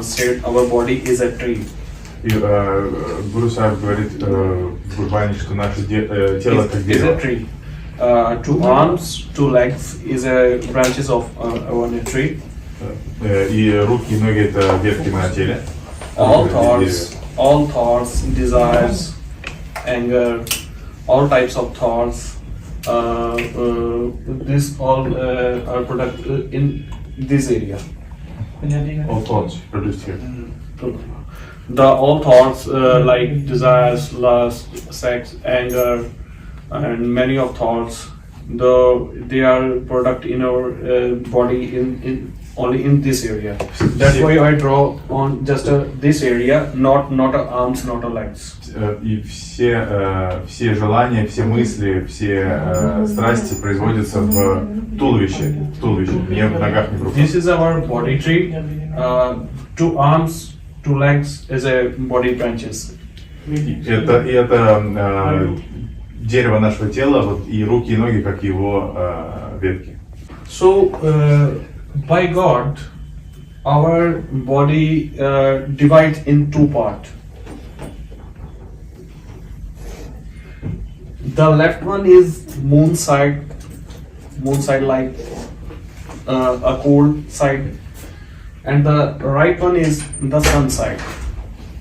said our body is a tree. И Гуру Сахиб говорит в Гурбане, что наше тело как Is a дерево. tree. Two arms, two legs is a branches of one tree. И руки и ноги это ветки на теле. All thoughts, desires, anger, all types of thoughts. This all are product in this area. All thoughts produced here. The all thoughts like desires, lust, sex, anger, and many of thoughts, though they are product in our body in only in this area. That's why I draw on just this area, not arms, not legs. И все желания, все мысли, все страсти производятся в туловище, не в ногах, не в руках. This is our body tree. Two arms, two legs is a body branches. Это дерево нашего тела, вот, и руки и ноги, как его ветки. So, by God, our body divides in two parts. The left one is moon side like a cold side, and the right one is the sun side.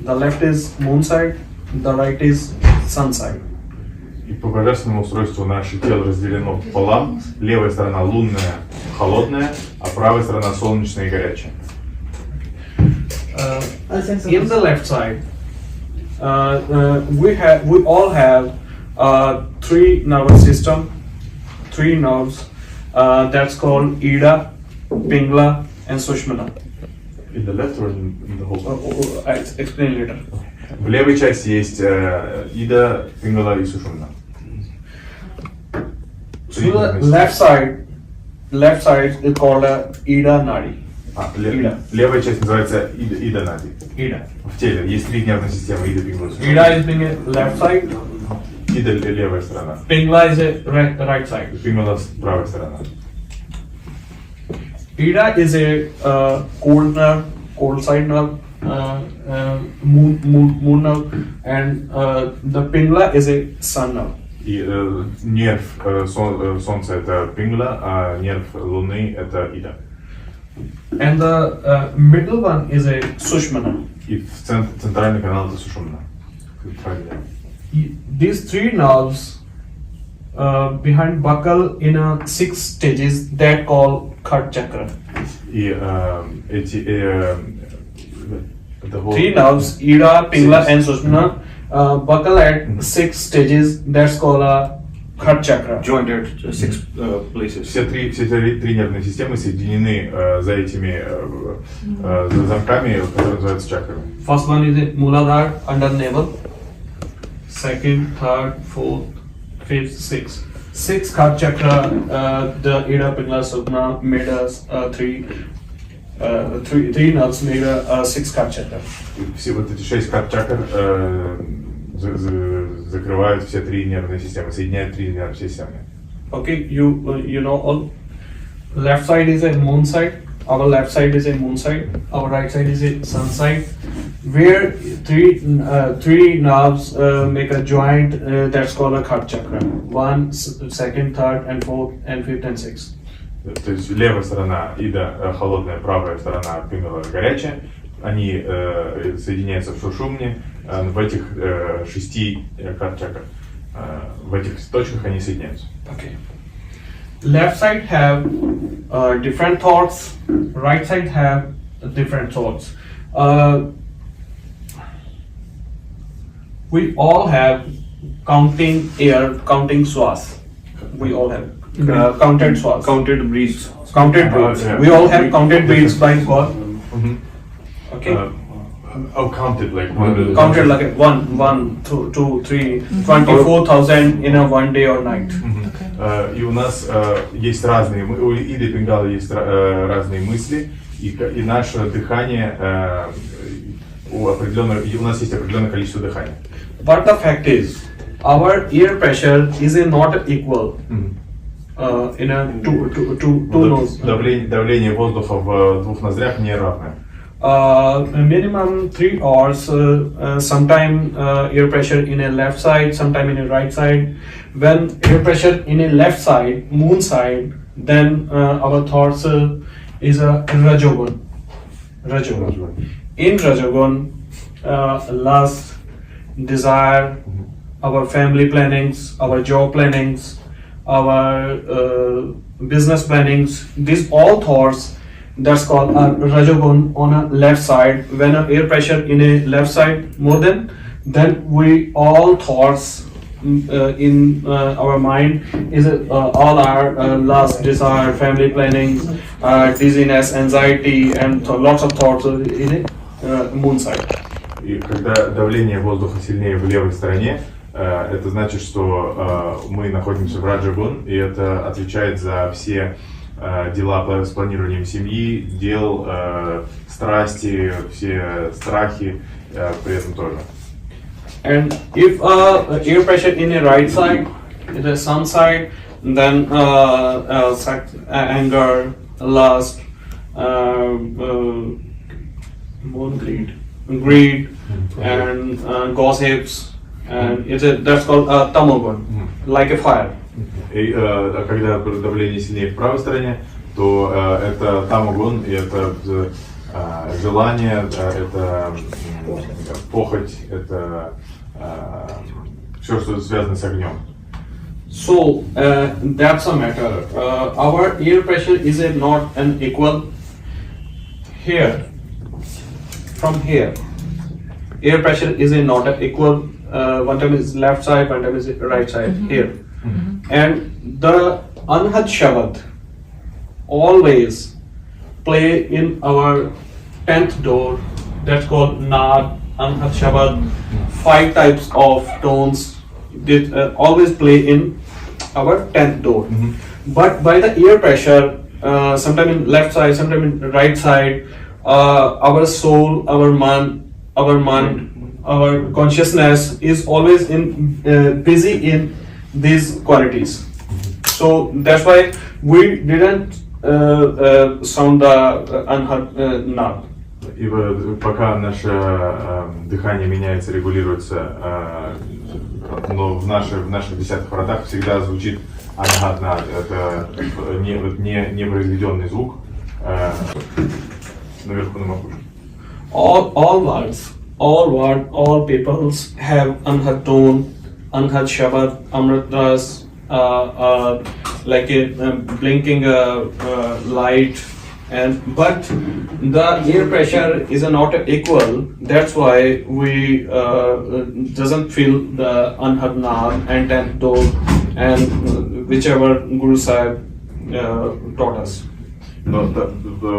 The left is moon side, the right is sun side. И по божественному устройству наше тело разделено пополам. Левая сторона лунная, холодная, а правая сторона солнечная и горячая. In the left side, we all have three nervous system, three nerves. That's called Ida, Pingla, and Sushmana. In the left or in the whole? I'll explain later. В левой части есть Ида, Пингала и Сушумна. So the left side is called Ida Nadi. Левая часть называется Ида Нади. Ida. В теле есть три нервные системы: Ида, Пингла и Сушумна. Ida is being a left side. Ида левая сторона. Pingla is a right side. Пингала правая сторона. Ida is a cold nerve, cold side nerve. Moon nerve, and the Pingla is a sun nerve. И нерв солнца это Пингла, а нерв луны это Ида. And the middle one is a Sushmana. И центральный канал это Сушумна. These three nerves behind buckle in a 6 stages that call third chakra. И эти Three nerves, Ida, Pingla, and Sushmana, buckle at 6 stages. That's called a third chakra. Joined at 6 places. Все три нервные системы соединены за этими замками, которые называются чакрами. First one is a Muladhara under navel. Second, third, fourth, fifth, sixth. Sixth third chakra, the Ida, Pingla, Sushmana made us three nerves made a 6 card chakra. Все вот эти 6 карт чакр закрывают все три нервные системы, соединяют три нервные системы. Okay, you know all. Left side is a moon side. Our left side is a moon side. Our right side is a sun side. Where three nerves make a joint that's called a third chakra. 1, 2nd, 3rd, and 4th, and 5th, and 6th. То есть левая сторона Ида холодная, правая сторона Пингала горячая. Они соединяются в Сушумне в этих 6 карт чакр. В этих точках они соединяются. Okay. Left side have different thoughts. Right side have different thoughts. We all have counting air, counting swas. We all have. Counted swas. Counted breaths. Counted breaths. Yeah. We all have counted breaths by God. Okay. Counted like Counted like 1, 2, 3, 24,000 in a one day or night. И у нас есть разные, у Иды и Пингала есть разные мысли, и наше дыхание у нас есть определенное количество дыхания. But the fact is, our air pressure is not equal. In a two nose. Давление воздуха в двух ноздрях не равное. Minimum 3 hours. Sometime air pressure in a left side, sometime in a right side. When air pressure in a left side, moon side, then our thoughts is a Rajogun. In Rajogun, lust, desire, our family plannings, our job plannings, our business plannings, these all thoughts, that's called Rajogun on a left side. When air pressure in a left side more than, then we all thoughts in our mind is all our lust, desire, family planning, dizziness, anxiety, and lots of thoughts in a moon side. И когда давление воздуха сильнее в левой стороне, это значит, что мы находимся в Раджагун, и это отвечает за все дела с планированием семьи, дел, страсти, все страхи при этом тоже. And if air pressure in the right side, the sun side, then anger, lust, greed, and gossips, and that's called tamogun, like a fire. И когда давление сильнее в правой стороне, то это тамогун, и это желание, это похоть, это все, что связано с огнем. So that's a matter. Our air pressure is not an equal here. From here, air pressure is not an equal. One time is left side, one time is right side here. And the Anhad Shabad always play in our 10th door, that's called Nad, Anhad Shabad. 5 types of tones always play in our 10th door. But by the air pressure, sometime in left side, sometime in right side, our soul, our mind, our consciousness is always busy in these qualities. So that's why we didn't sound the Anhad Nad. И пока наше дыхание меняется, регулируется, но в наших 10-х вратах всегда звучит Anhad Nad. Это непроизведенный звук наверху на макушке. All words, all peoples have Anhad tone, Anhad Shabad, Amrit Rass, like a blinking light, but the air pressure is not equal. That's why we doesn't feel the Anhad Nad and 10th door and whichever Guru Sahib taught us. Но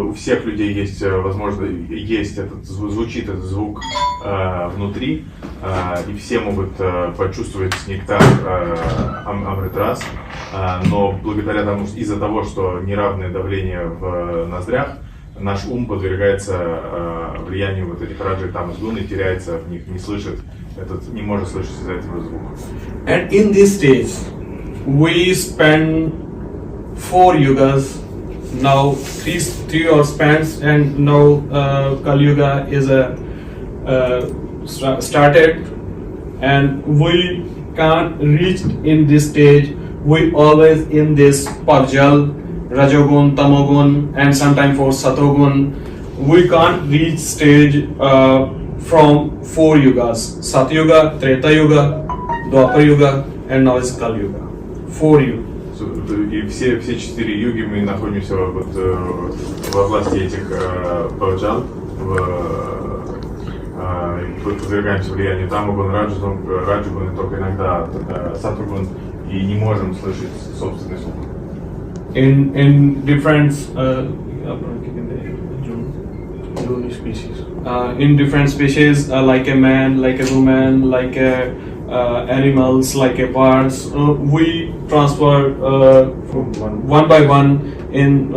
у всех людей есть есть звучит этот звук внутри, и все могут почувствовать нектар Амрит Rass, но благодаря тому, из-за того, что неравное давление в ноздрях, наш ум подвергается влиянию вот этих раджи тамас гун и теряется в них, не слышит не может слышать из-за этого звука. And in this stage, we spend 4 yugas. Now three or spans, and now Kali Yuga is started, and we can't reach in this stage. We always in this Parjal, Rajogun, Tamogun, and sometimes for Satogun. We can't reach stage from 4 yugas: Satyuga, Treta Yuga, Dwapar Yuga, and now is Kali Yuga. 4 yugas. И все 4 юги мы находимся вот во власти этих парджал, подвергаемся влиянию Тамагун, Раджагун, только иногда Сатвагун, и не можем слышать собственный слух. In different in different species, like a man, like a woman, like a animals, like a birds, we transfer one by one in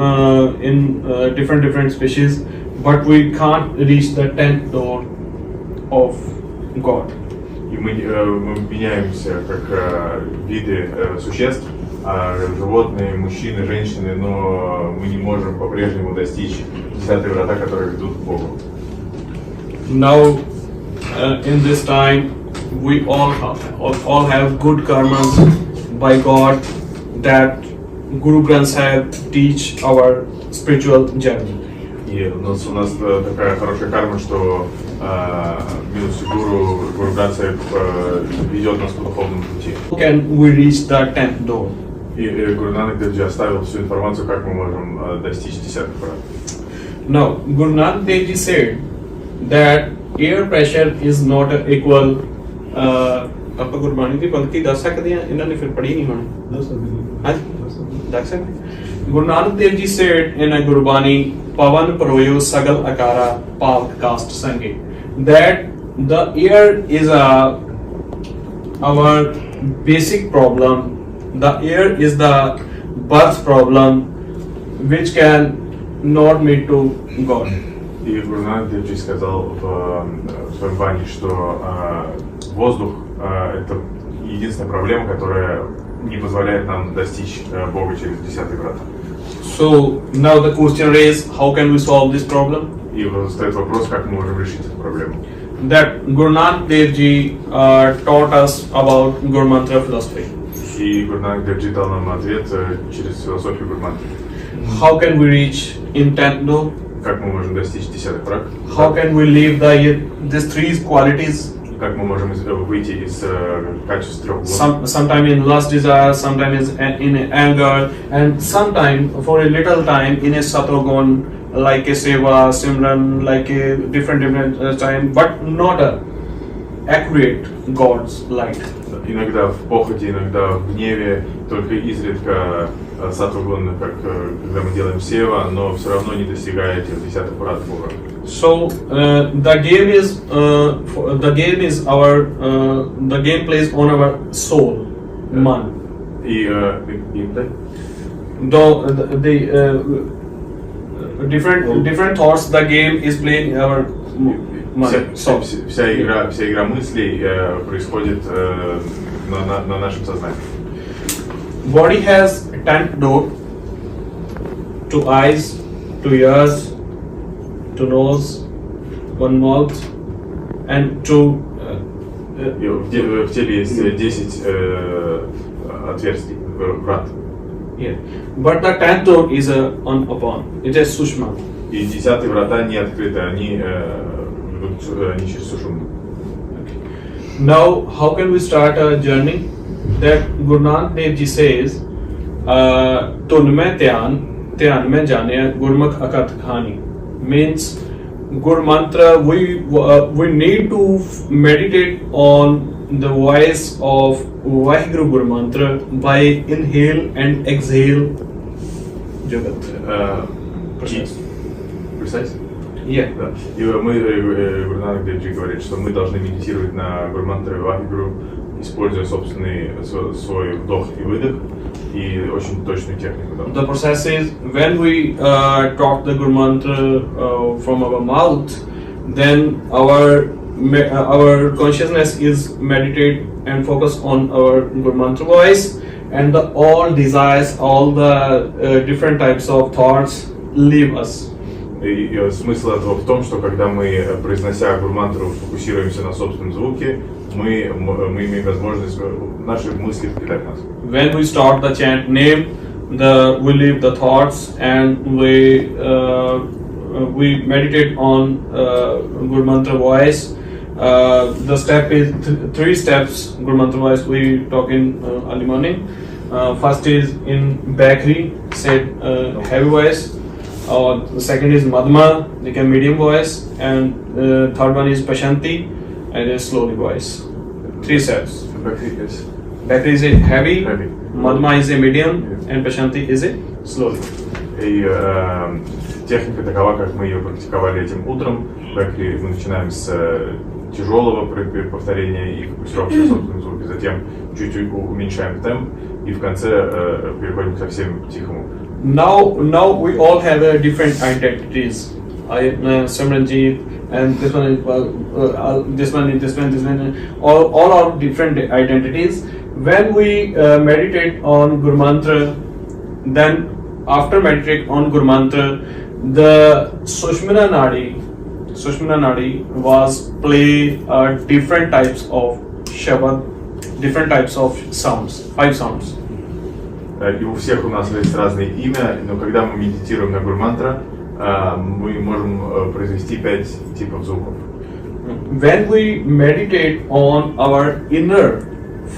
different species, but we can't reach the 10th door of God. И мы меняемся как виды существ, животные, мужчины, женщины, но мы не можем по-прежнему достичь 10-е врата, которые ведут к Богу. Now, in this time, we all have good karmas by God that Guru Granth Sahib teach our spiritual journey. И у нас такая хорошая карма, что милостью Гуру Грант Сахиб ведет нас по духовному пути. How can we reach the 10th door? И Гуру Нанак Девджи оставил всю информацию, как мы можем достичь 10-х врат. Now, Guru Nanak Dev Ji said that air pressure is not equal. ਆਪਾਂ ਗੁਰਬਾਣੀ ਦੀ ਪੰਕਤੀ ਦੱਸ ਸਕਦੇ ਹਾਂ, ਇਹਨਾਂ ਨੇ ਫਿਰ ਪੜ੍ਹੀ ਨਹੀਂ ਹੋਣੀ। ਹਾਂਜੀ, ਦੱਸ ਸਕਦੇ। Guru Nanak Dev Ji said in a Gurbani, Pavan Proyo Sagal Akara Pav Cast Sange, that the air is our basic problem. The air is the birth problem which can not meet to God. И Гуру Нанак Девджи сказал в своем бане, что воздух это единственная проблема, которая не позволяет нам достичь Бога через 10-й врата. So now the question is, how can we solve this problem? И стоит вопрос, как мы можем решить эту проблему. That Guru Nanak Dev Ji taught us about gurmantra philosophy. И Гуру Нанак Девджи дал нам ответ через философию гурмантры. How can we reach in 10th door? Как мы можем достичь 10-х врат? How can we live these three qualities? Как мы можем выйти из качеств трех глав? Sometime in lust desire, sometime in anger, and sometime for a little time in a satogun, like a seva, Simran, like a different time, but not a accurate God's light. Иногда в похоти, иногда в гневе, только изредка сатвагун, как когда мы делаем сева, но все равно не достигая этих 10-х врат Бога. So the game plays on our soul, man. И Though the different thoughts, the game is playing our mind. вся игра мыслей происходит на нашем сознании. Body has 10th door, two eyes, two ears, two nose, one mouth, and two. В теле есть 10 отверстий, врат. Yeah, but the 10th door is upon. It is sushma. И 10-й врата не открыты, они через сушумну. Now, how can we start a journey? That Guru Nanak Dev Ji says, "Tun mein dhyan mein jane gurmukh akath khani," means gurmantra. We need to meditate on the voice of Vaheguru Gurmantra by inhale and exhale. Jagat. Precise? Yeah. Да. И Гуру Нанак Девджи говорит, что мы должны медитировать на гурмантре Вахегуру, используя собственный свой вдох и выдох и очень точную технику. Да. The process is when we talk the gurmantra from our mouth, then our consciousness is meditate and focus on our gurmantra voice, and all desires, all the different types of thoughts leave us. И смысл этого в том, что когда мы, произнося гурмантру, фокусируемся на собственном звуке, мы имеем возможность наши мысли покидать нас. When we start the chant name, we leave the thoughts and we meditate on gurmantra voice. The step is three steps. Gurmantra voice we talk in early morning. First is in Bakri, said heavy voice. The second is Madhma, like a medium voice, and third one is Pashanti, and a slowly voice. Three steps. Bakri is a heavy, Madhma is a medium, and Pashanti is a slowly. И техника такова, как мы ее практиковали этим утром. Бэкри мы начинаем с тяжелого повторения и фокусировки на собственном звуке, затем чуть уменьшаем темп и в конце переходим к совсем тихому. Now we all have different identities. Simranjit, and this one. All are different identities. When we meditate on Gurmantra, then after meditating on Gurmantra, the Sushmana Nadi, Sushmana Nadi was play different types of Shabad, different types of sounds, 5 sounds. И у всех у нас есть разные имя, но когда мы медитируем на гурмантра, мы можем произвести 5 типов звуков. When we meditate on our inner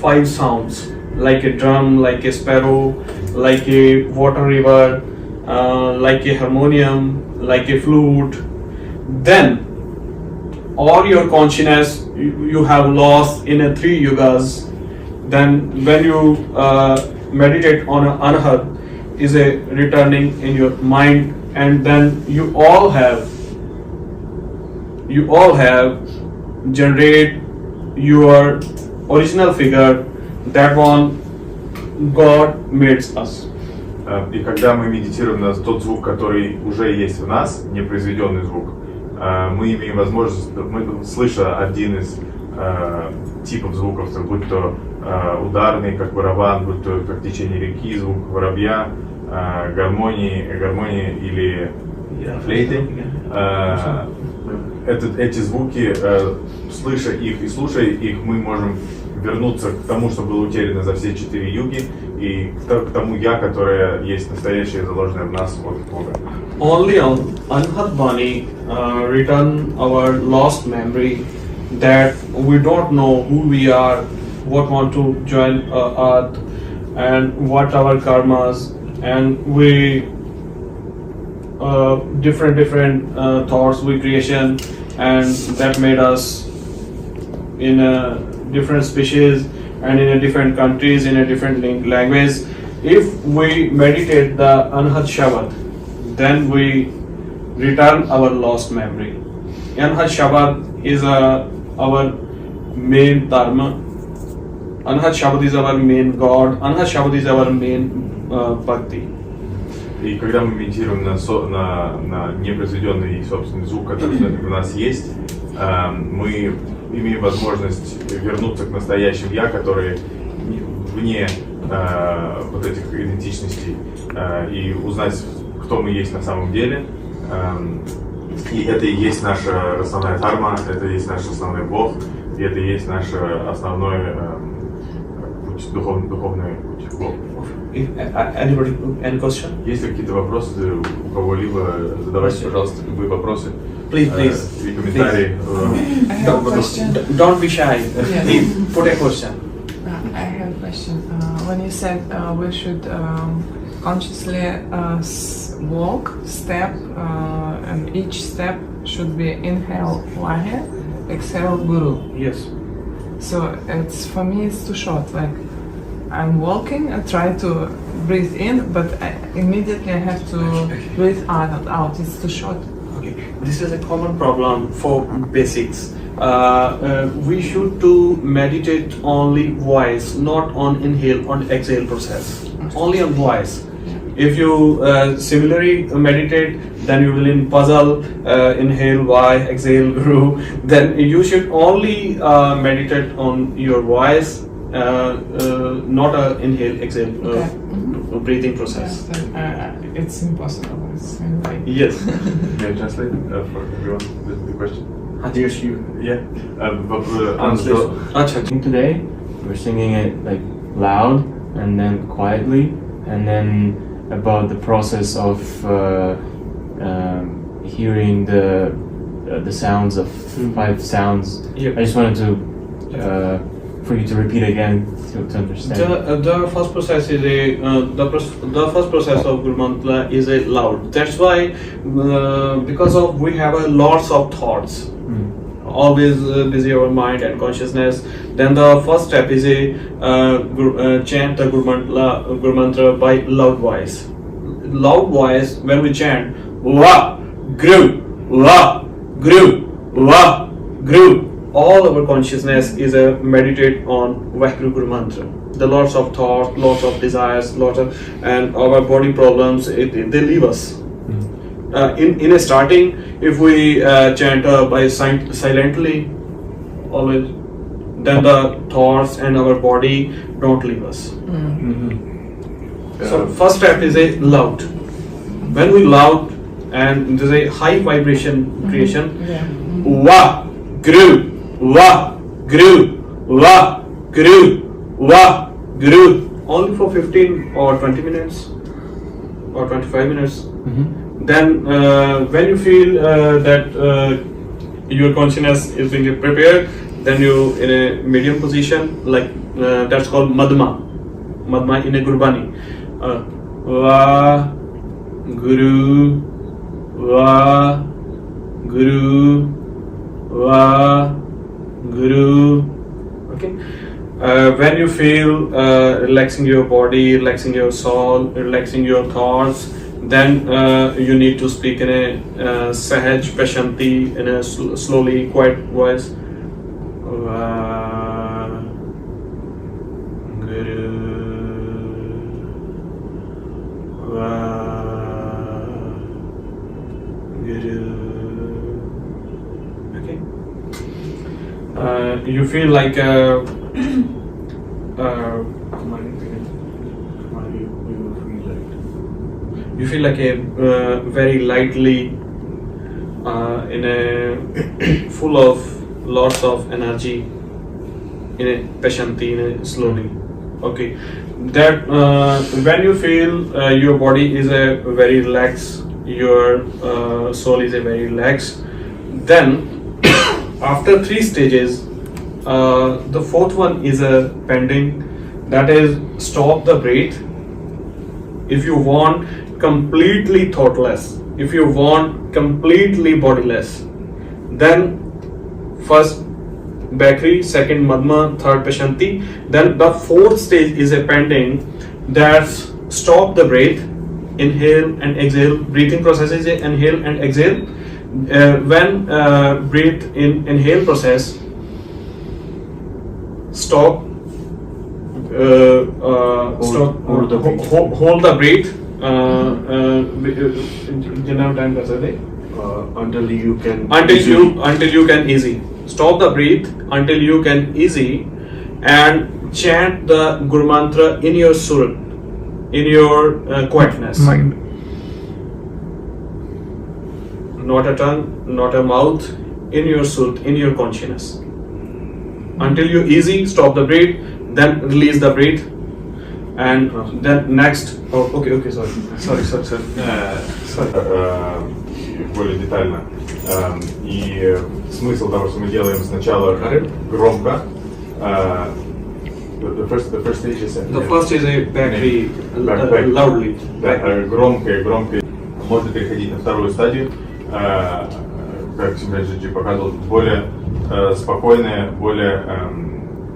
5 sounds, like a drum, like a sparrow, like a water river, like a harmonium, like a flute, then all your consciousness you have lost in a 3 yugas. Then when you meditate on an Anhad, is a returning in your mind, and then you all have generate your original figure, that one God made us. И когда мы медитируем на тот звук, который уже есть в нас, непроизведенный звук, мы имеем возможность, мы, слыша один из типов звуков, будь то ударный, как барабан, будь то как течение реки, звук воробья, гармонии или флейты, эти звуки, слыша их и слушая их, мы можем вернуться к тому, что было утеряно за все 4 юги, и к тому я, которое есть настоящее, заложенное в нас от Бога. Only on Anhad Bani return our lost memory, that we don't know who we are, what want to join Earth, and what our karmas, and we different thoughts we creation, and that made us in a different species and in a different countries, in a different language. If we meditate the Anhad Shabad, then we return our lost memory. Anhad Shabad is our main dharma. Anhad Shabad is our main God. Anhad Shabad is our main bhakti. И когда мы медитируем на непроизведенный собственный звук, который в нас есть, мы имеем возможность вернуться к настоящему я, который вне вот этих идентичностей, и узнать, кто мы есть на самом деле. И это и есть наша основная дхарма, это и есть наш основной Бог, и это и есть наш основной путь, духовный путь. Anybody, any question? Есть ли какие-то вопросы у кого-либо? Задавайте, пожалуйста, любые вопросы. Please. И комментарии. I have a question. Don't be shy. Yes. Please put a question. I have a question. When you said we should consciously walk, step, and each step should be inhale Bhai, exhale Guru. Yes. So it's for me it's too short. Like I'm walking, I try to breathe in, but immediately I have to breathe out. It's too short. Okay. This is a common problem for basics. We should to meditate only voice, not on inhale, on exhale process. Only on voice. If you similarly meditate, then you will in puzzle, inhale Bhai, exhale Guru. Then you should only meditate on your voice, not a inhale, exhale breathing process. Yes, then, it's impossible. It's like Yes. May I translate for everyone the question? Yes, you. Yeah. Today, we're singing it like loud and then quietly, and then about the process of hearing the sounds of 5 sounds. Yep. I just wanted to for you to repeat again to understand. The first process is the first process of gurmantra is a loud. That's why because of we have a lots of thoughts. Always busy our mind and consciousness. Then the first step is a chant the gurmantra by loud voice. Loud voice when we chant wa gru wa gru wa gru. All our consciousness is a meditate on Vaheguru gurmantra. The lots of thoughts, lots of desires, lots of and our body problems they leave us. In a starting, if we chant by silently, always, then the thoughts and our body don't leave us. So first step is a loud. When we loud, and there's a high vibration creation. Yeah. Wa, gru, wa, gru, wa, gru, wa, gru. Only for 15 or 20 minutes or 25 minutes. Then when you feel that your consciousness is being prepared, then you in a medium position, like that's called madma in a gurbani. Va guru, va guru, va guru. Okay. When you feel relaxing your body, relaxing your soul, relaxing your thoughts, then you need to speak in a sahaj pashanti, in a slowly quiet voice. Va guru, va guru. Okay. You feel like you feel like a very lightly in a full of lots of energy in a pashanti, in a slowly. Okay, that when you feel your body is a very relaxed, your soul is a very relaxed, then after 3 stages, the 4th one is a pending, that is stop the breath. If you want completely thoughtless, if you want completely bodiless, then first Bakri, second Madma, third Pashanti. Then the 4th stage is a pending, that's stop the breath, inhale and exhale. Breathing process is a inhale and exhale. When breathe in inhale process, stop. Hold the breath. Hold the breath. जितना time कर सकते? Until you can. Until you can easy. Stop the breath until you can easy, and chant the gurmantra in your surat, in your quietness. Mind. Not a tongue, not a mouth, in your surat, in your consciousness. Until you easy, stop the breath, then release the breath, and then next. Oh, okay, sorry. Более детально. И смысл того, что мы делаем сначала громко. The first stage is The first is a very loudly. Громко. Можно переходить на вторую стадию, как Simranjit показывал, более спокойное, более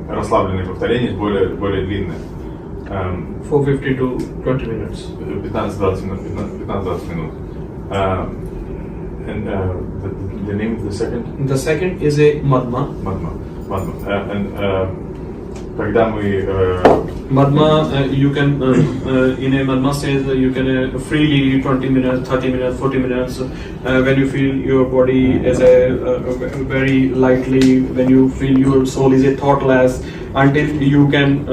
расслабленное повторение, более длинное. For 15 to 20 minutes. 15-20 минут. And the name of the second? The second is a madma. Madma. And когда мы Madma, you can in a madma stage you can freely 20 minutes, 30 minutes, 40 minutes. When you feel your body as a very lightly, when you feel your soul is a thoughtless, until you can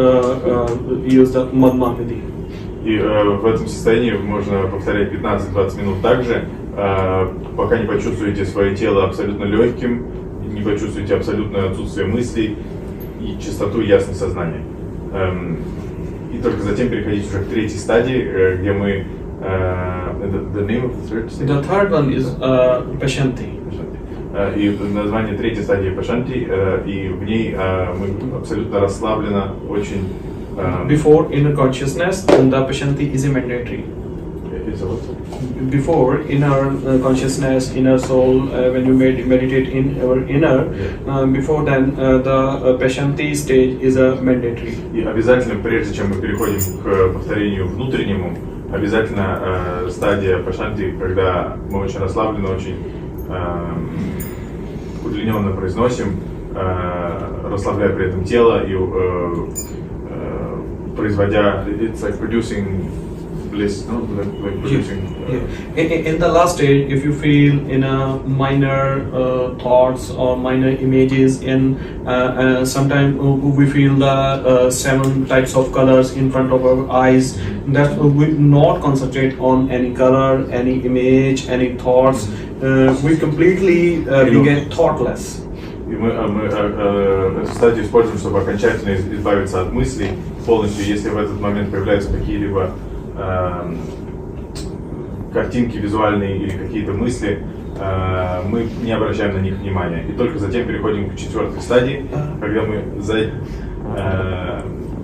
use the madma vidhi. И в этом состоянии можно повторять 15-20 минут также, пока не почувствуете свое тело абсолютно легким, не почувствуете абсолютное отсутствие мыслей и чистоту и ясность сознания. И только затем переходить уже к 3-й стадии, где мы... The name of the third stage? The third one is Pashanti. И название 3-й стадии Пашанти, и в ней мы абсолютно расслабленно, очень... Before inner consciousness, the Pashanti is a mandatory. Before inner consciousness, inner soul, when you meditate in our inner, before then the Pashanti stage is a mandatory. И обязательно, прежде чем мы переходим к повторению внутреннему, обязательно стадия Пашанти, когда мы очень расслабленно, очень удлиненно произносим, расслабляя при этом тело и производя, it's like producing bliss, no? Like producing. In the last stage, if you feel in a minor thoughts or minor images, in sometimes we feel the 7 types of colors in front of our eyes, that we not concentrate on any color, any image, any thoughts. We completely become thoughtless. И мы эту стадию используем, чтобы окончательно избавиться от мыслей полностью. Если в этот момент появляются какие-либо картинки визуальные или какие-то мысли, мы не обращаем на них внимания. И только затем переходим к 4-й стадии, когда мы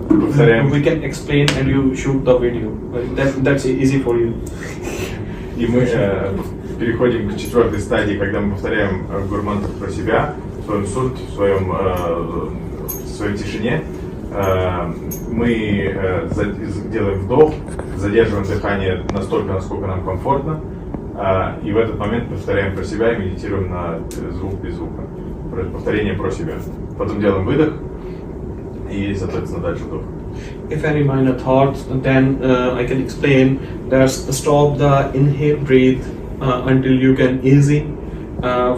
повторяем. We can explain and you shoot the video. That's easy for you. И мы переходим к 4-й стадии, когда мы повторяем гурмантр про себя, в своем сурте, в своей тишине. Мы делаем вдох, задерживаем дыхание настолько, насколько нам комфортно, и в этот момент повторяем про себя и медитируем на звук без звука. Повторение про себя. Потом делаем выдох и, соответственно, дальше вдох. If any minor thoughts, then I can explain. There's stop the inhale, breathe until you can easy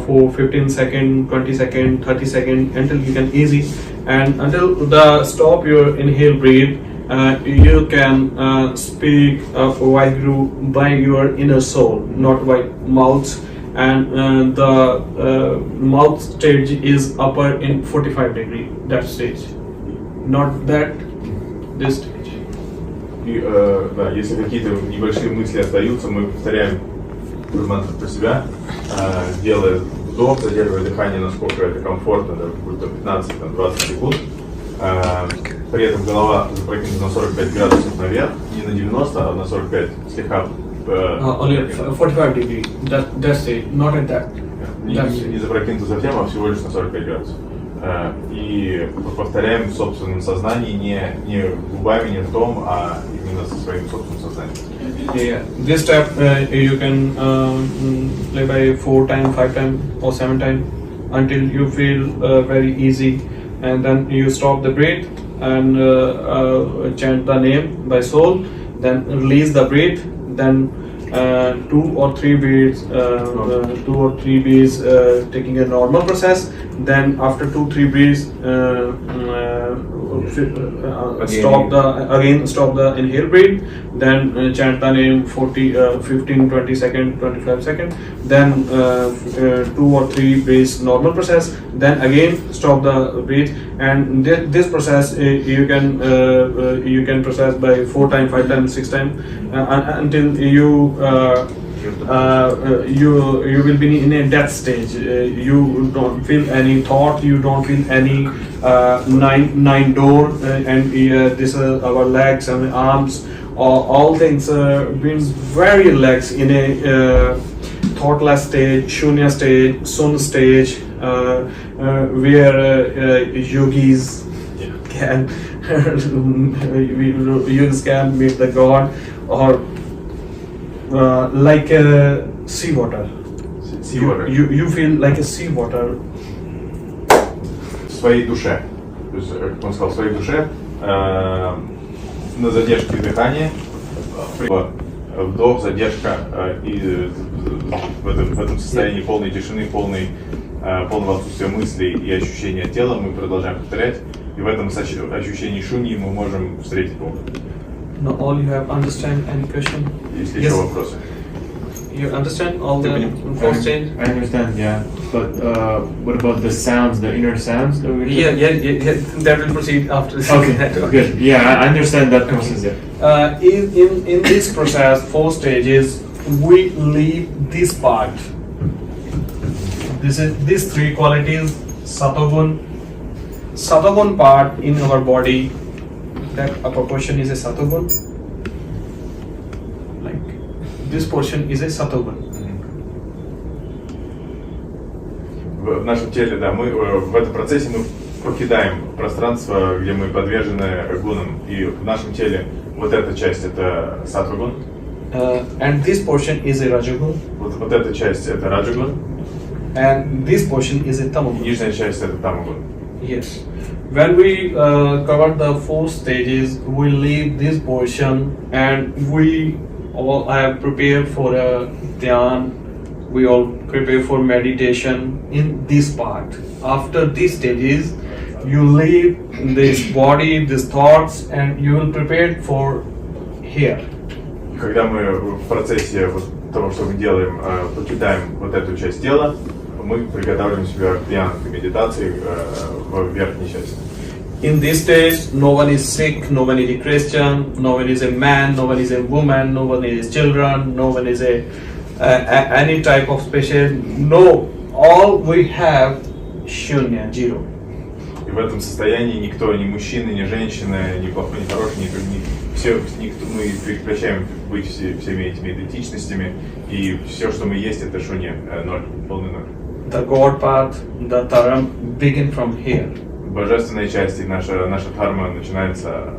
for 15 seconds, 20 seconds, 30 seconds until you can easy, and until the stop your inhale, breathe. You can speak of Vaheguru by your inner soul, not by mouth. And the mouth stage is upper in 45 degree. That stage, not that. This stage. И да, если какие-то небольшие мысли остаются, мы повторяем гурмантр про себя, делая вдох, задерживая дыхание, насколько это комфортно, да, будь то 15-20 секунд. При этом голова запрокинута на 45 градусов наверх, не на 90, а на 45, слегка. Only 45 degree. That's it. Not at that. Не запрокинута совсем, а всего лишь на 45 градусов. И повторяем в собственном сознании, не губами, не ртом, а именно со своим собственным сознанием. Yeah, this step you can play by 4 times, 5 times, or 7 times until you feel very easy, and then you stop the breath and chant the name by soul. Then release the breath. Then 2 or 3 beats, taking a normal process. Then after 2-3 beats, stop the inhale, breathe. Then chant the name 15, 20 seconds, 25 seconds. Then 2 or 3 beats normal process. Then again stop the breath. And this process you can process by 4 times, 5 times, 6 times until you will be in a death stage. You don't feel any thought, you don't feel any nine door, and this our legs and arms, all things being very relaxed in a thoughtless stage, shunya stage, sun stage, where yogis can meet the God, or like sea water. You feel like a sea water. В своей душе. То есть, как он сказал, в своей душе, на задержке дыхания, вдох, задержка, и в этом состоянии полной тишины, полного отсутствия мыслей и ощущения тела мы продолжаем повторять, и в этом ощущении шуньи мы можем встретить Бога. Now all you have understand any question? Есть ли еще вопросы? You understand all the first stage? I understand, yeah. But what about the sounds, the inner sounds that we Yeah. That will proceed after this. Okay, good. Yeah, I understand that process. Yeah. In this process, 4 stages, we leave this part. These 3 qualities, Satogun part in our body. That upper portion is a Satogun. Like this portion is a Satogun. В нашем теле, да, мы в этом процессе мы покидаем пространство, где мы подвержены гунам, и в нашем теле вот эта часть это сатвагун. And this portion is a Rajagun. Вот эта часть это раджагун. And this portion is a Tamagun. Нижняя часть это тамагун. Yes. When we cover the 4 stages, we leave this portion and we all have prepared for a dhyan. We all prepare for meditation in this part. After these stages, you leave this body, these thoughts, and you will prepare for here. Когда мы в процессе вот того, что мы делаем, покидаем вот эту часть тела, мы приготавливаем себя к dhyan, к медитации в верхней части. In this stage, no one is sick, no one is a Christian, no one is a man, no one is a woman, no one is children, no one is any type of special. No, all we have shunya, zero. И в этом состоянии никто, ни мужчина, ни женщина, ни плохой, ни хороший, никто, мы прекращаем быть всеми этими идентичностями, и все, что мы есть, это шунья, ноль, полный ноль. The God path, the Dharam begin from here. Божественная часть и наша дхарма начинается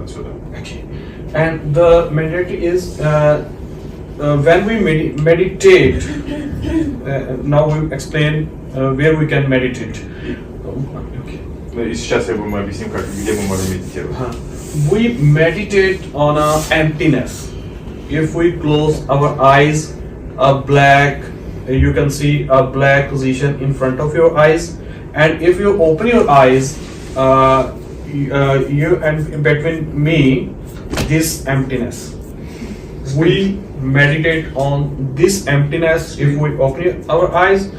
отсюда. Okay. And the meditation is when we meditate. Now we explain where we can meditate. Okay. И сейчас мы объясним, где мы можем медитировать. We meditate on a emptiness. If we close our eyes, you can see a black position in front of your eyes. And if you open your eyes, you and between me, this emptiness. We meditate on this emptiness if we open our eyes,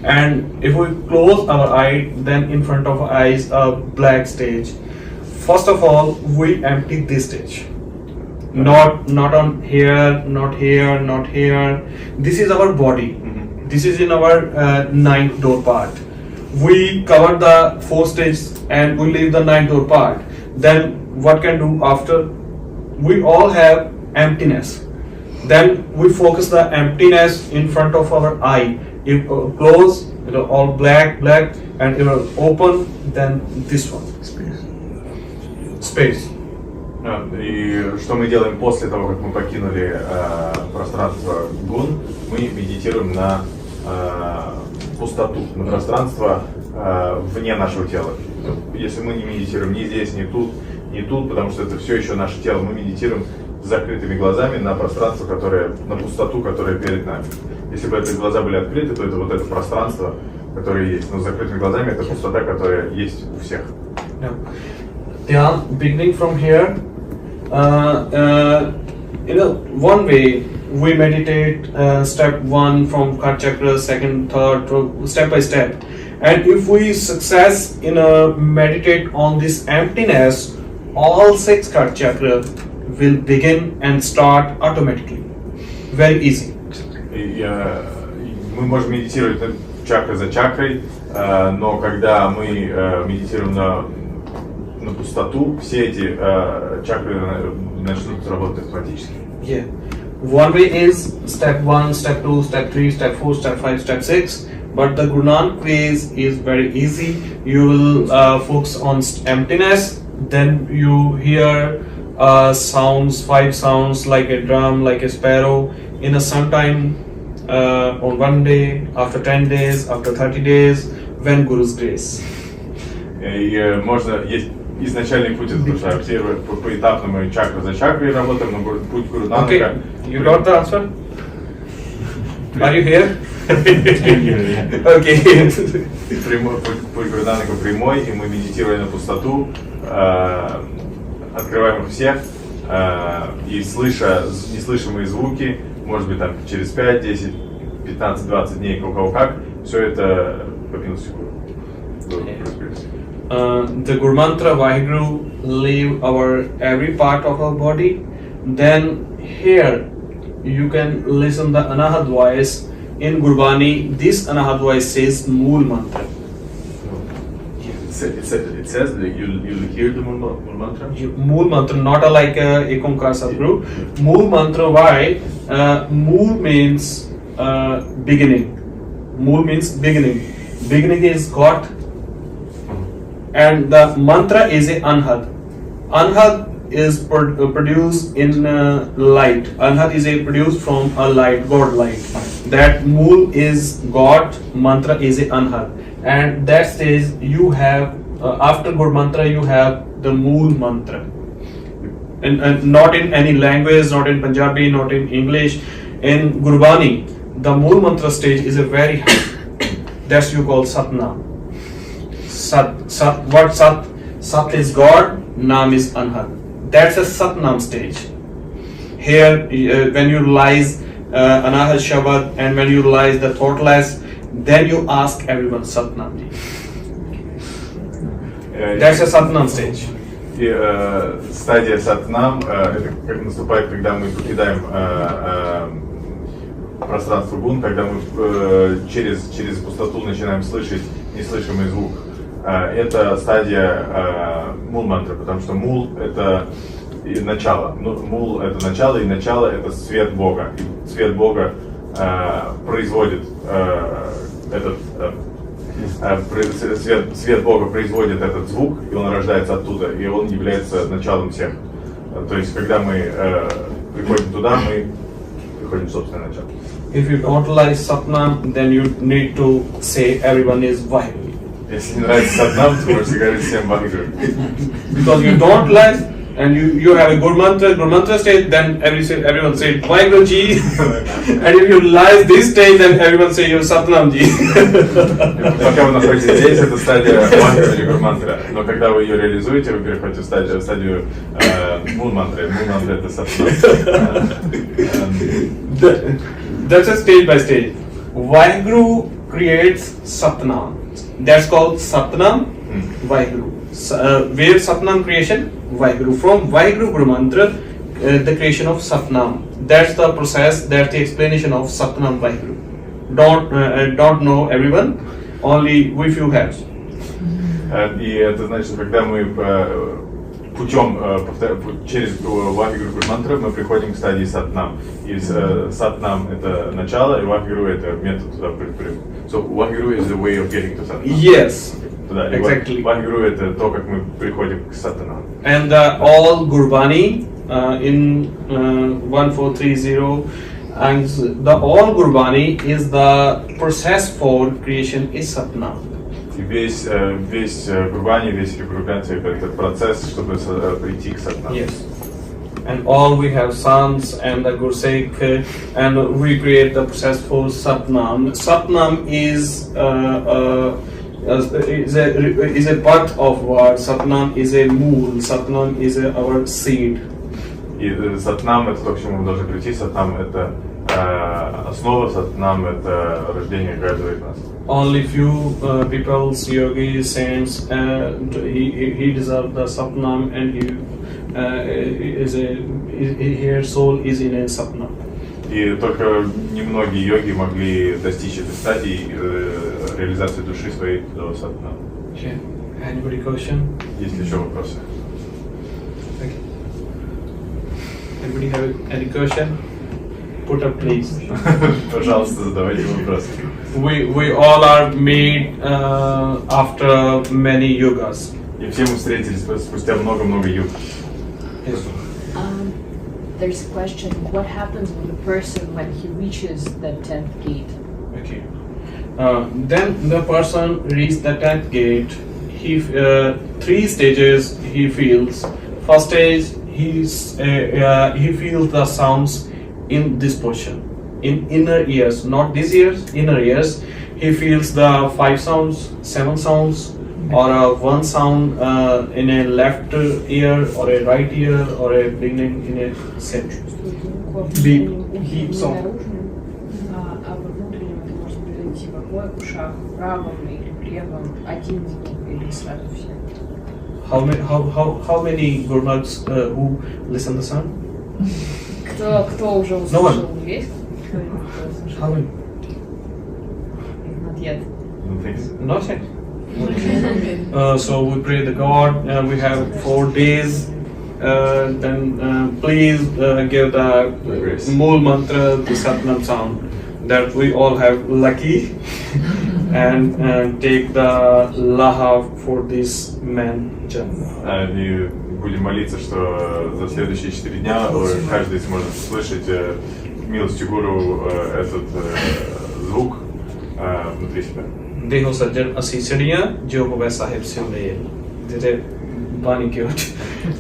and if we close our eye, then in front of our eyes a black stage. First of all, we empty this stage. Not on here, not here, not here. This is our body. This is in our ninth door part. We cover the 4 stages and we leave the 9th door part. Then what can do after? We all have emptiness. Then we focus the emptiness in front of our eye. If close, all black, and if open, then this one. Space. И что мы делаем после того, как мы покинули пространство гун? Мы медитируем на пустоту, на пространство вне нашего тела. Если мы не медитируем ни здесь, ни тут, потому что это все еще наше тело, мы медитируем с закрытыми глазами на пространство, на пустоту, которая перед нами. Если бы эти глаза были открыты, то это вот это пространство, которое есть. Но с закрытыми глазами это пустота, которая есть у всех. Yeah, beginning from here, one way we meditate step 1 from Katha chakra, second, third, step by step. And if we success in meditate on this emptiness, all 6 Katha chakra will begin and start automatically. Very easy. Мы можем медитировать чакра за чакрой, но когда мы медитируем на пустоту, все эти чакры начнут работать автоматически. Yeah. One way is step 1, step 2, step 3, step 4, step 5, step 6. But the Guru Nanak ways is very easy. You will focus on emptiness. Then you hear sounds, 5 sounds like a drum, like a sparrow. In a sometime on one day, after 10 days, after 30 days, when Guru's grace. И можно есть изначальный путь, это что все поэтапно мы чакра за чакрой работаем, но путь Гуру Нанака. Okay, you got the answer? Are you here? Okay. Путь Гуру Нанака прямой, и мы медитируем на пустоту, открываем их всех, и слыша неслышимые звуки, может быть там через 5, 10, 15, 20 дней, у кого как, все это покинул секунду. The gurmantra Vaheguru leave every part of our body. Then here you can listen the Anhad voice. In Gurbani, this Anhad voice says Mool mantra. It says that you'll hear the Mool mantra? Mool mantra, not like Ekomkar Sadguru. Mool mantra, why? Mool means beginning. Mool means beginning. Beginning is God. And the mantra is a Anhad. Anhad is produced in light. Anhad is produced from a light, God light. That Mool is God, mantra is a Anhad. And that says you have after gurmantra you have the mool mantra, and not in any language, not in Punjabi, not in English. In Gurbani, the mool mantra stage is a very high. That's you call Satnam. Sat is God, Nam is Anhad. That's a Satnam stage. Here, when you realize Anahad Shabad and when you realize the thoughtless, then you ask everyone Satnam ji. That's a Satnam stage. И стадия Сатнам это как наступает, когда мы покидаем пространство гун, когда мы через пустоту начинаем слышать неслышимый звук. Это стадия мул-мантры, потому что мул это и начало. Мул это начало, и начало это свет Бога. И свет Бога производит этот свет Бога производит этот звук, и он рождается оттуда, и он является началом всех. То есть, когда мы приходим туда, мы приходим в собственное начало. If you don't like Satnam, then you need to say everyone is Vaheguru. Если не нравится Сатнам, то можете говорить всем Вахегуру. Because you don't like and you have a gurmantra stage, then everyone say Vaheguru ji. And if you like this stage, then everyone say you Satnam ji. Пока вы находитесь здесь, это стадия мантры или гурмантра. Но когда вы ее реализуете, вы переходите в стадию мун-мантры. Мун-мантры это Сатнам. That's a stage by stage. Vaheguru creates Satnam. That's called Satnam Vaheguru. Where Satnam creation? Vaheguru. From Vaheguru Guru Mantra, the creation of Satnam. That's the process, that's the explanation of Satnam Vaheguru. Don't know everyone, only we few have. И это значит, что когда мы путем через Вахегуру Гуру Мантру мы приходим к стадии Сатнам. И Сатнам это начало, и Вахегуру это метод туда приходить. So Вахегуру is the way of getting to Satnam. Yes. Туда. Exactly. Вахегуру это то, как мы приходим к Сатнам. And all Gurbani in 1430 and the all Gurbani is the process for creation is Satnam. И весь Гурбани, весь регурганция это процесс, чтобы прийти к Сатнам. Yes. And all we have sons and the Gursek and we create the process for Satnam. Satnam is a part of what Satnam is a mool. Satnam is our seed. И Сатнам это то, к чему мы должны прийти. Сатнам это основа, Сатнам это рождение каждого из нас. Only few people's yogis, saints, he deserves the Satnam and his soul is in a Satnam. И только немногие йоги могли достичь этой стадии реализации души своей до Сатнам. Okay. Anybody question? Есть ли еще вопросы? Okay. Anybody have any question? Put up, please. Пожалуйста, задавайте вопросы. We all are made after many yogas. И все мы встретились спустя много-много юг. Yes. There's a question, what happens with a person when he reaches the 10th gate? Okay. Then the person reaches the 10th gate. He 3 stages he feels. First stage he feels the sounds in this position, in inner ears, not these ears, inner ears. He feels the 5 sounds, 7 sounds, or 1 sound in a left ear, or a right ear, or a beginning in a center. Big heap sound. А во внутреннем это может произойти в обоих ушах, в правом или в левом, один звук или сразу все? How many gurmats who listen the sound? Кто уже No one. услышал? Есть? How many? Ответ. Not yet. So we pray the God. We have 4 days. Then please give the Mool Mantra, the Satnam sound, that we all have lucky and take the Laha for this man. И будем молиться, что за следующие 4 дня каждый сможет слышать милостью Гуру этот звук внутри себя. देहो सज्जन असीसड़ियां जो होवे साहिब सिमरेल जेते बानी के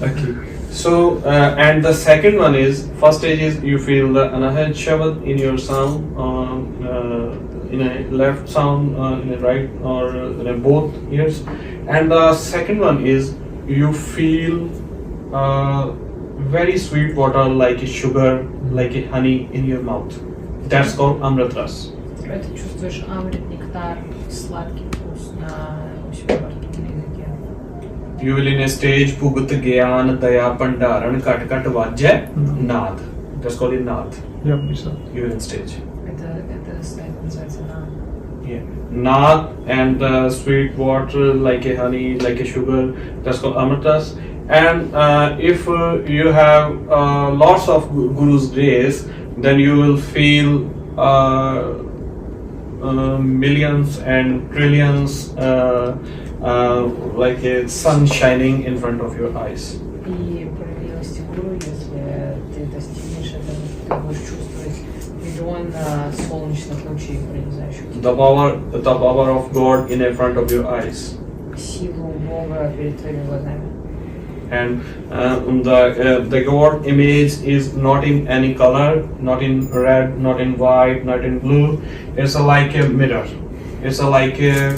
okay so and the second one is first stage is you feel the Anhad shabad in your sound in a left sound in a right or in a both ears and the second one is you feel very sweet water like a sugar like a honey in your mouth that's called Amrit Rass. Ты чувствуешь амрит, нектар, сладкий вкус на себя во рту, на языке. You will in a stage Pugat Gyan Daya Pandaran Kat Kat Vajja Naad. That's called in Naad. Yep, sir. You will in stage. Это состояние называется на. Yeah. Naad and sweet water like a honey, like a sugar. That's called Amritas. And if you have lots of Guru's grace, then you will feel millions and trillions like a sun shining in front of your eyes. И по милости гуру, если ты достигнешь этого, ты будешь чувствовать миллион солнечных лучей, пронизающих The power of God in front of your eyes. силу Бога перед твоими глазами. And the God image is not in any color, not in red, not in white, not in blue. It's like a mirror. It's like a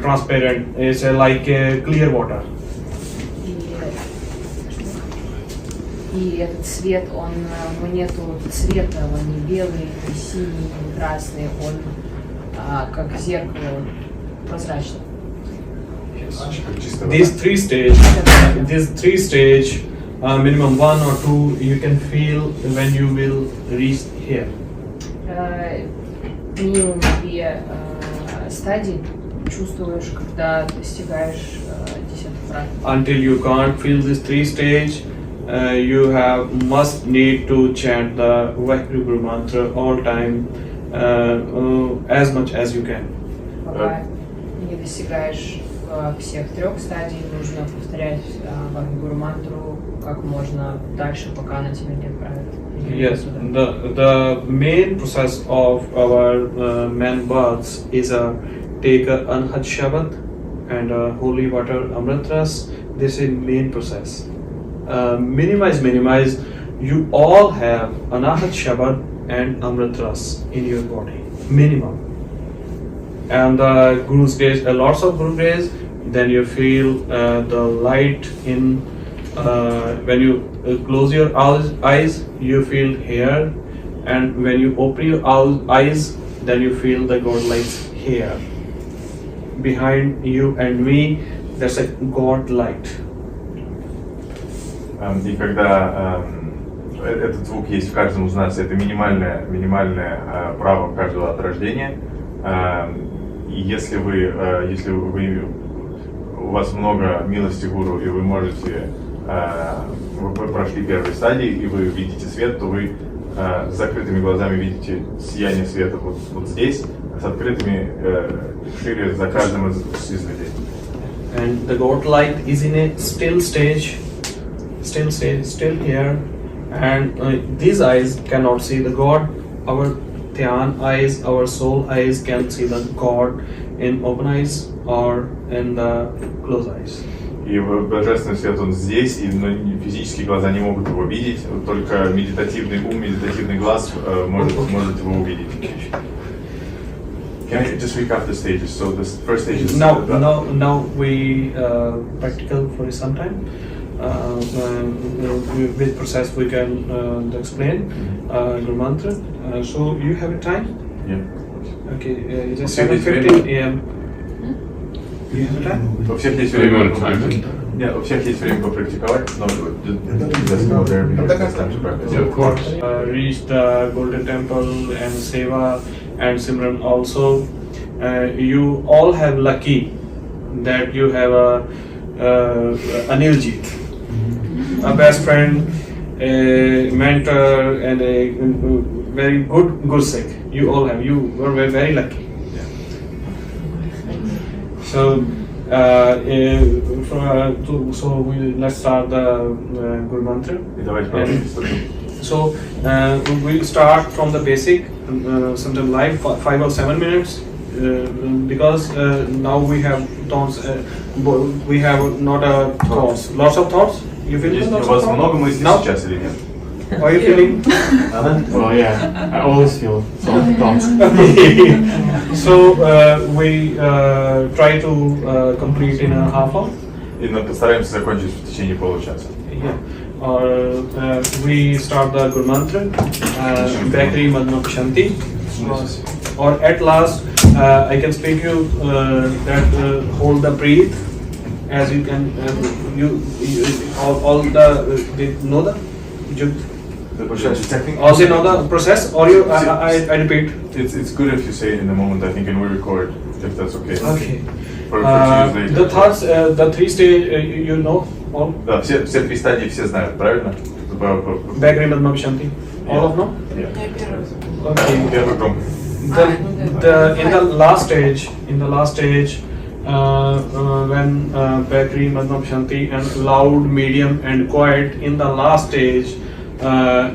transparent. It's like a clear water. И этот цвет, у него нету цвета, он не белый, не синий, не красный, он как зеркало, он прозрачный. These three stage, minimum 1 or 2, you can feel when you will reach here. Минимум 2 стадии чувствуешь, когда достигаешь 10-й практики. Until you can't feel this 3 stage, you must need to chant the Vaheguru gurmantra all time, as much as you can. Пока не достигаешь всех 3 стадий, нужно повторять гурмантру как можно дальше, пока она тебя не отправит. Yes, the main process of our man births is take a Anhad Shabad and holy water Amrit Rass. This is main process. Minimize. You all have Anhad Shabad and Amrit Rass in your body, minimum. And the Guru's grace, lots of Guru grace. Then you feel the light in when you close your eyes, you feel here, and when you open your eyes, then you feel the God lights here. Behind you and me, there's a God light. И когда этот звук есть в каждом из нас, это минимальное право каждого от рождения. И если у вас много милости гуру, и вы прошли первые стадии, и вы видите свет, то вы с закрытыми глазами видите сияние света вот здесь, а с открытыми шире за каждым из людей. And the God light is in a still here, and these eyes cannot see the God. Our Dhyan eyes, our soul eyes can see the God in open eyes or in the closed eyes. И божественный свет он здесь, но физические глаза не могут его видеть, только медитативный ум, медитативный глаз может его увидеть. Can I just recap the stages? So the first stage is now we practical for some time. With process we can explain gurmantra. So you have a time? Yeah. Okay, it is 7:15 a.m. You have a time? У всех есть время попрактиковать, но just go there because it's time to practice. Of course. Reach the Golden Temple and Seva and Simran also. You all have lucky that you have a Aniljeet, a best friend, a mentor, and a very good Gursikh. You all have. You were very lucky. Yeah. So. Let's start the gurmantra. So we'll start from the basic, sometime live, 5 or 7 minutes, because now we have thoughts, we have not thoughts, lots of thoughts. You feel Есть у lots вас of много thoughts? мыслей Now? сейчас или нет? How are you feeling? Well, yeah, I always feel some thoughts. So we try to complete in a half hour. И мы постараемся закончить в течение получаса. Yeah. We start the gurmantra, Bhai Madhma Shanti, or at last I can speak you that hold the breath as you can. All the they know the. All they know the process, or you? I repeat. It's good if you say it in the moment. I think, and we record if that's okay. Okay. For Tuesday. The thoughts, the three stage, you know all. Да, все три стадии все знают, правильно? Bhai Madhma Shanti. All of them. Yeah. Okay. Первый круг. In the last stage, when Bhai Madhma Shanti and loud, medium, and quiet. In the last stage,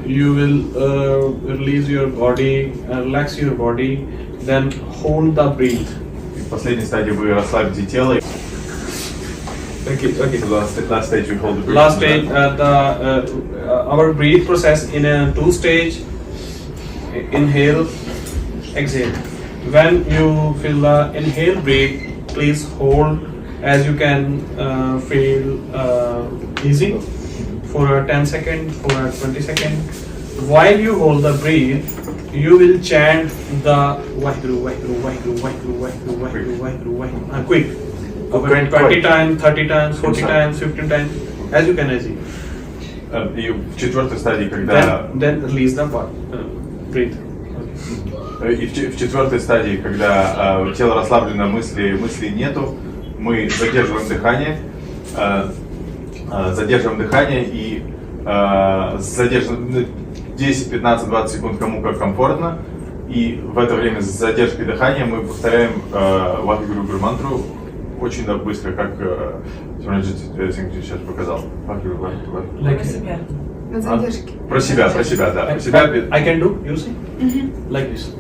you will release your body, relax your body, then hold the breath. В последней стадии вы расслабите тело. Okay. Last stage we hold the breath. Last stage, our breath process in a two stage. Inhale, exhale. When you feel the inhale breath, please hold as you can feel easy for 10 seconds, for 20 seconds. While you hold the breath, you will chant the Vaheguru, Vaheguru, Vaheguru, Vaheguru, Vaheguru, Vaheguru, Vaheguru, Vaheguru, quick. 20 times, 30 times, 40 times, 15 times, as you can achieve. И в четвертой стадии, когда... Then release the breathe. И в четвертой стадии, когда тело расслаблено, мыслей нету, мы задерживаем дыхание и задерживаем 10, 15, 20 секунд, кому как комфортно. И в это время с задержкой дыхания мы повторяем Вахегуру гурмантру очень быстро, как Simranjit Singh сейчас показал. Like, Про себя, да. Про себя. I can do, you see? Like this.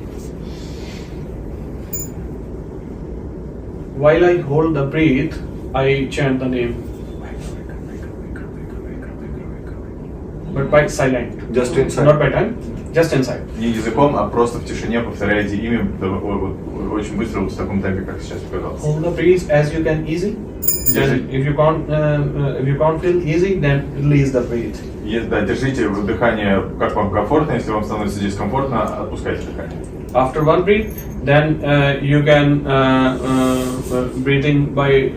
While I hold the breath, I chant the name. But by silent. Just inside. Not by time, just inside. Не языком, а просто в тишине повторяйте имя очень быстро, вот в таком темпе, как сейчас показал. Hold the breath as you can easy. Then if you can't feel easy, then release the breath. Да, держите дыхание как вам комфортно. Если вам становится здесь комфортно, отпускайте дыхание. After one breath, then you can breathing by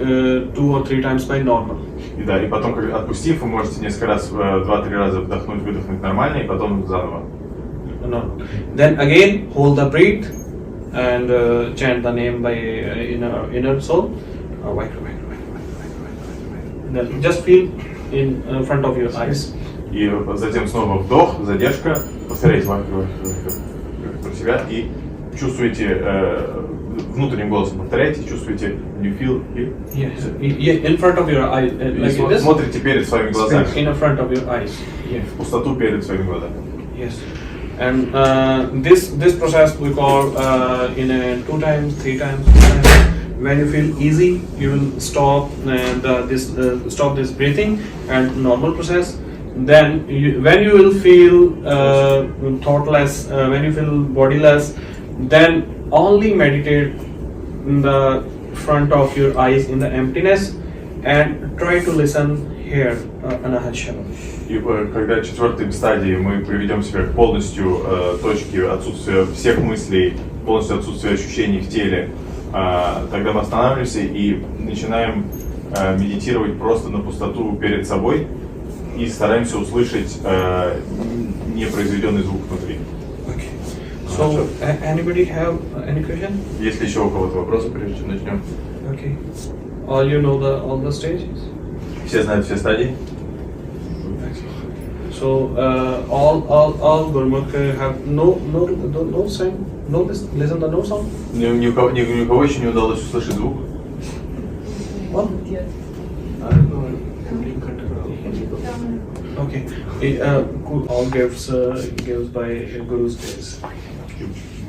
2 or 3 times by normal. И да, и потом, отпустив, вы можете несколько раз, 2-3 раза вдохнуть, выдохнуть нормально, и потом заново. No. Then again hold the breath and chant the name by inner soul. Then just feel in front of your eyes. И затем снова вдох, задержка, повторяйте про себя и чувствуете, внутренним голосом повторяйте, чувствуете, you feel here. Yeah, in front of your eyes. Like this. Смотрите перед своими глазами. In front of your eyes. Yeah. В пустоту перед своими глазами. Yes. And this process we call in a 2 times, 3 times, 4 times. When you feel easy, you will stop stop this breathing and normal process. Then when you will feel thoughtless, when you feel bodiless, then only meditate in the front of your eyes in the emptiness and try to listen here, Anhad. И когда в четвертой стадии мы приведем себя к полностью точке отсутствия всех мыслей, полностью отсутствия ощущений в теле, тогда мы останавливаемся и начинаем медитировать просто на пустоту перед собой и стараемся услышать непроизведенный звук внутри. Okay. So, anybody have any question? Есть ли еще у кого-то вопросы, прежде чем начнем? Okay. All you know all the stages. Все знают все стадии? So all gurmukh have no sound, no listen the no sound. Ни у кого еще не удалось услышать звук? What? I don't know. Okay. All gives by Guru's days.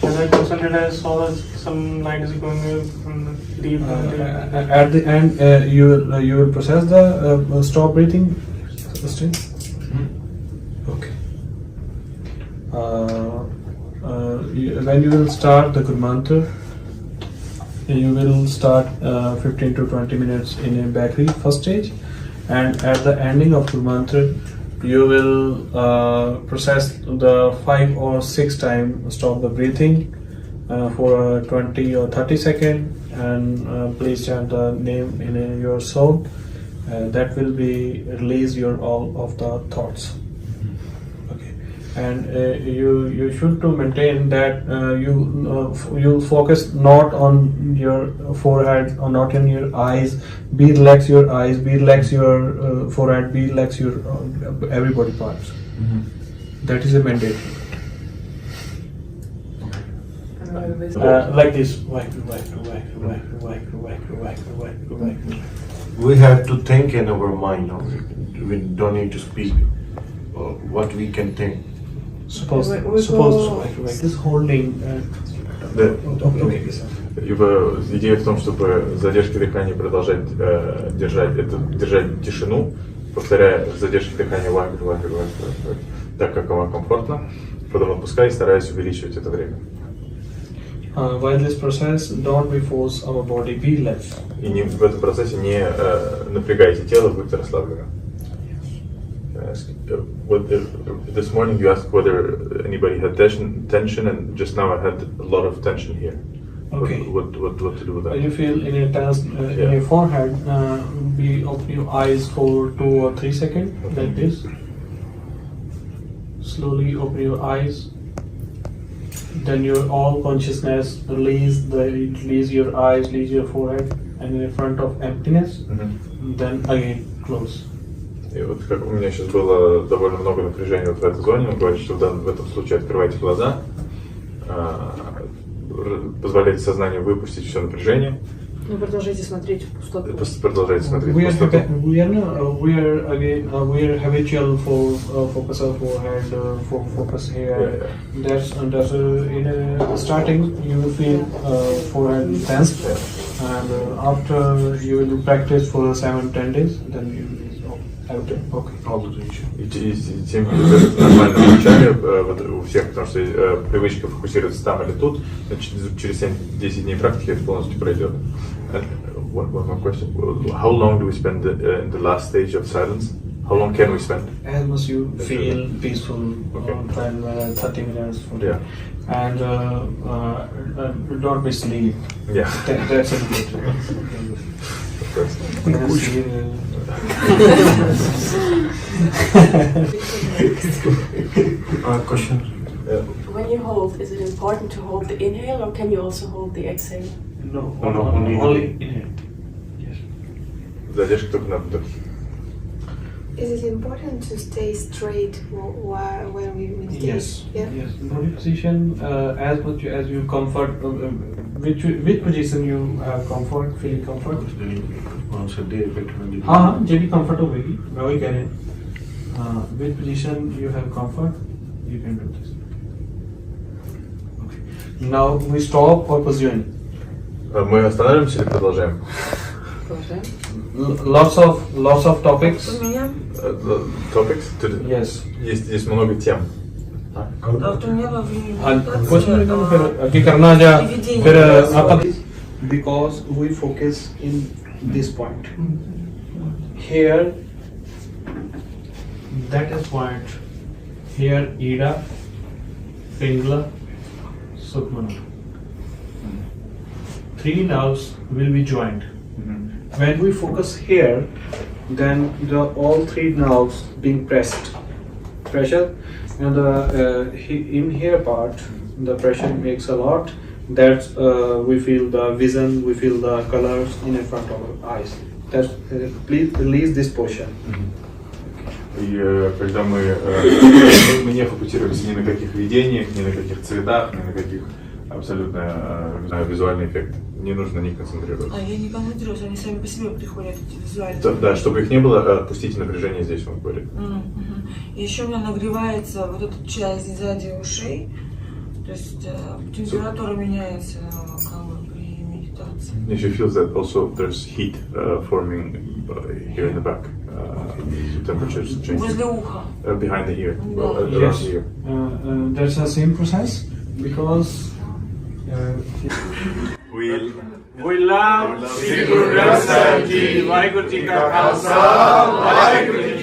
Can I concentrate? I saw that some light is going deep. At the end, you will process the stop breathing. Okay. When you will start the gurmantra, you will start 15 to 20 minutes in a bakery first stage, and at the ending of gurmantra, you will process the 5 or 6 times stop the breathing for 20 or 30 seconds, and please chant the name in your soul. That will be release your all of the thoughts. Okay, and you should to maintain that you focus not on your forehead or not in your eyes. Be relax your eyes. Be relax your forehead. Be relax your every body parts. That is a mandate. Like this. We have to think in our mind only. We don't need to speak what we can think. Suppose like this holding. Да. Okay. Идея в том, чтобы задержки дыхания продолжать держать тишину, повторяя задержки дыхания так, как вам комфортно, потом отпуская и стараясь увеличивать это время. While this process, don't be force our body, be relaxed. И в этом процессе не напрягайте тело, будьте расслаблены. This morning you asked whether anybody had tension, and just now I had a lot of tension here. Okay. What to do with that? You feel in your tense in your forehead. Open your eyes for 2 or 3 seconds, like this. Slowly open your eyes. Then your all consciousness release your eyes, release your forehead, and in front of emptiness. Then again close. И вот как у меня сейчас было довольно много напряжения вот в этой зоне, он говорит, что в этом случае открывайте глаза, позволяйте сознанию выпустить все напряжение. Ну, продолжайте смотреть в пустоту. Продолжайте смотреть в пустоту. We are habitual for focus our forehead, focus here. That's in a starting you will feel forehead tense, and after you will practice for 7-10 days, then you will okay. И тем нормально вначале у всех, потому что привычка фокусироваться там или тут, через 7-10 дней практики это полностью пройдет. One more question. How long do we spend in the last stage of silence? How long can we spend? As much you feel peaceful, Okay. 30 minutes. Yeah. And don't be sleep. Yeah. That's important. Of course. Question. When you hold, is it important to hold the inhale or can you also hold the exhale? No, only inhale. Yes. Задержка только на вдохе. Is it important to stay straight while when we meditate? Yes. Yeah? Yes. Body position, as much as you comfort. Which position you have comfort, feeling comfort? Once a day, हाँ जब comfort होगी मैं वही कह रहा हूँ. Which position you have comfort, you can do this. Okay. Now we stop or position. Мы останавливаемся или продолжаем? Lots of topics. Topics? Yes. Есть много тем. कुछ नहीं तो फिर आगे करना जा फिर अपन because we focus in this point here, that is point here, Ida, Pingla, Sukmana. 3 nerves will be joined. When we focus here, then all 3 nerves being pressure, and in here part the pressure makes a lot. That's we feel the vision, we feel the colors in front of our eyes. That's please release this portion. И когда мы не фокусируемся ни на каких видениях, ни на каких цветах, ни на каких абсолютно визуальный эффект. Не нужно на них концентрироваться. Я не концентрируюсь, они сами по себе приходят, эти визуальные. Да, чтобы их не было, отпустите напряжение здесь, он говорит. И еще у меня нагревается вот эта часть сзади ушей, То есть температура меняется при медитации. And she feels that also there's heat forming here in the back. Temperatures changing. Возле уха. Behind the ear. Around Yes, the ear. that's the same process because we love Singh Rass Ji, Vaheguru Ji Ka Khalsa, Vaheguru Ji